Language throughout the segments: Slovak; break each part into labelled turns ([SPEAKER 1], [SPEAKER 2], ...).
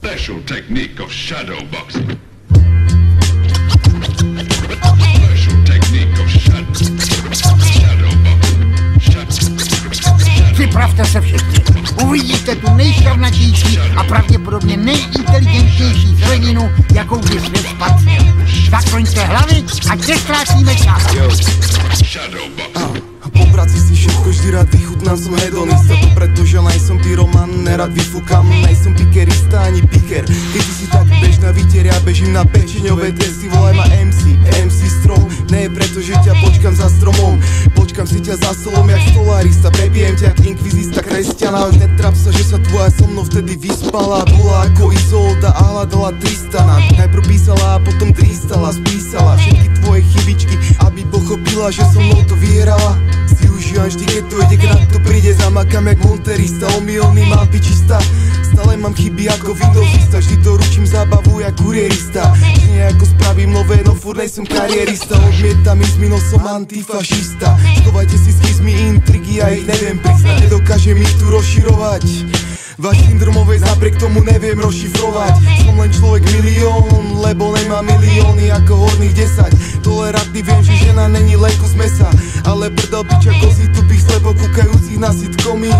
[SPEAKER 1] Special technique of shadow boxing.
[SPEAKER 2] Připravte se všichni. Uvidíte tu nejšťavnatější a pravděpodobně nejinteligentnější zeleninu, jakou by svět spatřil. Zakloňte hlavy a nestrácíme čas.
[SPEAKER 3] Po práci si všetko vždy rád vychutnám, som hedonista. To preto, že najsom pyroman, nerad vyfúkam. Najsom pikerista ani piker. Keď si tak bež na výter, ja bežím na pečeňové testy. Volaj ma MC strom. Nie preto, že ťa počkam za stromom. Počkam si ťa za solom, jak stolarista. Prebijem ťa jak inkvizista kresťana. Netrap sa, že sa tvoja so mnou vtedy vyspala. Bola ako Izolda a hľadala Tristana. Najprv písala a potom tristala. Spísala všetky tvoje chybičky, aby pochopila, že so mnou to vyhrala. Si užívam vždy, keď to ide, keď na to príde. Zamakám jak monterista, omylný mám pičista. Stále mám chyby ako Windowsista. Vždy to ručím zábavu jak kurierista. Vždy nejako spravím nové, no furt nejsem karierista. Odmietam izmy, no som antifašista. Schovajte si schizmy, intrigy, ja ich neviem priznať. Nedokážem ich tu rozširovať. Váš syndromovej napriek tomu neviem rozšifrovať. Som len človek milión, lebo nemá milióny ako horných 10. Tolerantný viem, že žena není len kus mesa, ale prdel piča kozy tupých slepo kúkajúcich na sitcomy.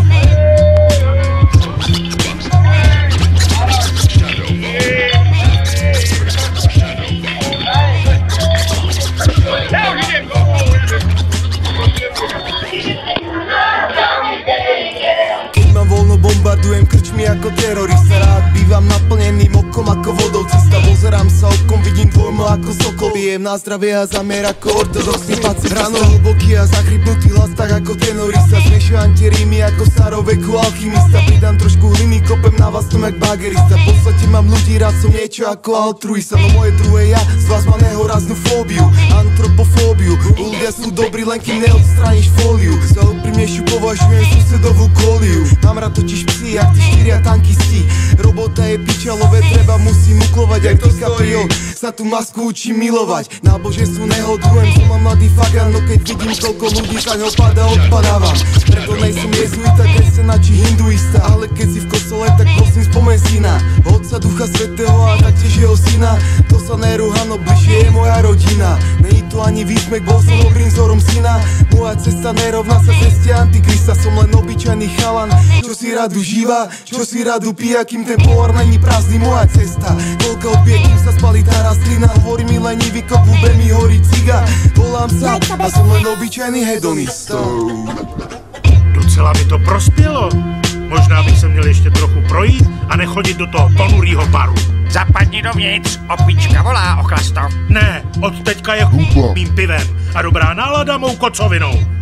[SPEAKER 3] Bombardujem krčmi ako terorista. Rád bývam naplneným okom ako vodovcista. Pozerám sa okom, vidím dvojmo ako sokol. Pijem na zdravie a zamier ako ortodoxný pacifista. Ráno hlboký a zachrypnutý hlas tak ako tenorista. Zmiešujem tie rímy ako staroveku alchymista. Pridám trošku hliny, kopem na vás tom jak bagerista. V podstate mám ľudí, rád som niečo ako altruista. No moje druhé ja z vás má nehoráznú fóbiu, antropofóbiu. Ľudia sú dobrí, len kým neodstrániš fóliu. Za úprimnejšiu považujem susedovú koliu. Mám rád totiž psi, jak tí 4 tankisti. Robota je pičalové, treba musím uklovať. Jak DiCaprio sa tu masku učí milovať. Náboženstvu nehodrujem, som mám mladý fagan. No keď vidím toľko ľudí, tak ho odpadávam. Preto nejsem jezuita, kresťana či hinduista. Ale keď si v kostole, tak prosím spomeň si na Otca Ducha Svätého a taktiež jeho syna. To sa nerúha, no bližšie je moja rodina. Není to ani výsmech, bol som dobrým vzorom syna. Moja cesta nerovná sa ceste Antikrista. Som len obyčajný chalan, čo si rád užíva, čo si rád upíja, kým ten pohár není prázdny. Moja cesta, koľko odbije, kým sa spalí tá rastlina. Hovorí mi lenivý kop, v hube mi horí ciga. Volám sa a som len obyčajný hedonista.
[SPEAKER 4] Docela mi to prospělo. Možná bych se měl ještě trochu projít a nechodit do toho ponurýho baru.
[SPEAKER 5] Zapadni dovnitř, opička volá, ochlasto.
[SPEAKER 4] Ne, od teďka je mým pivem a dobrá nálada mou kocovinou.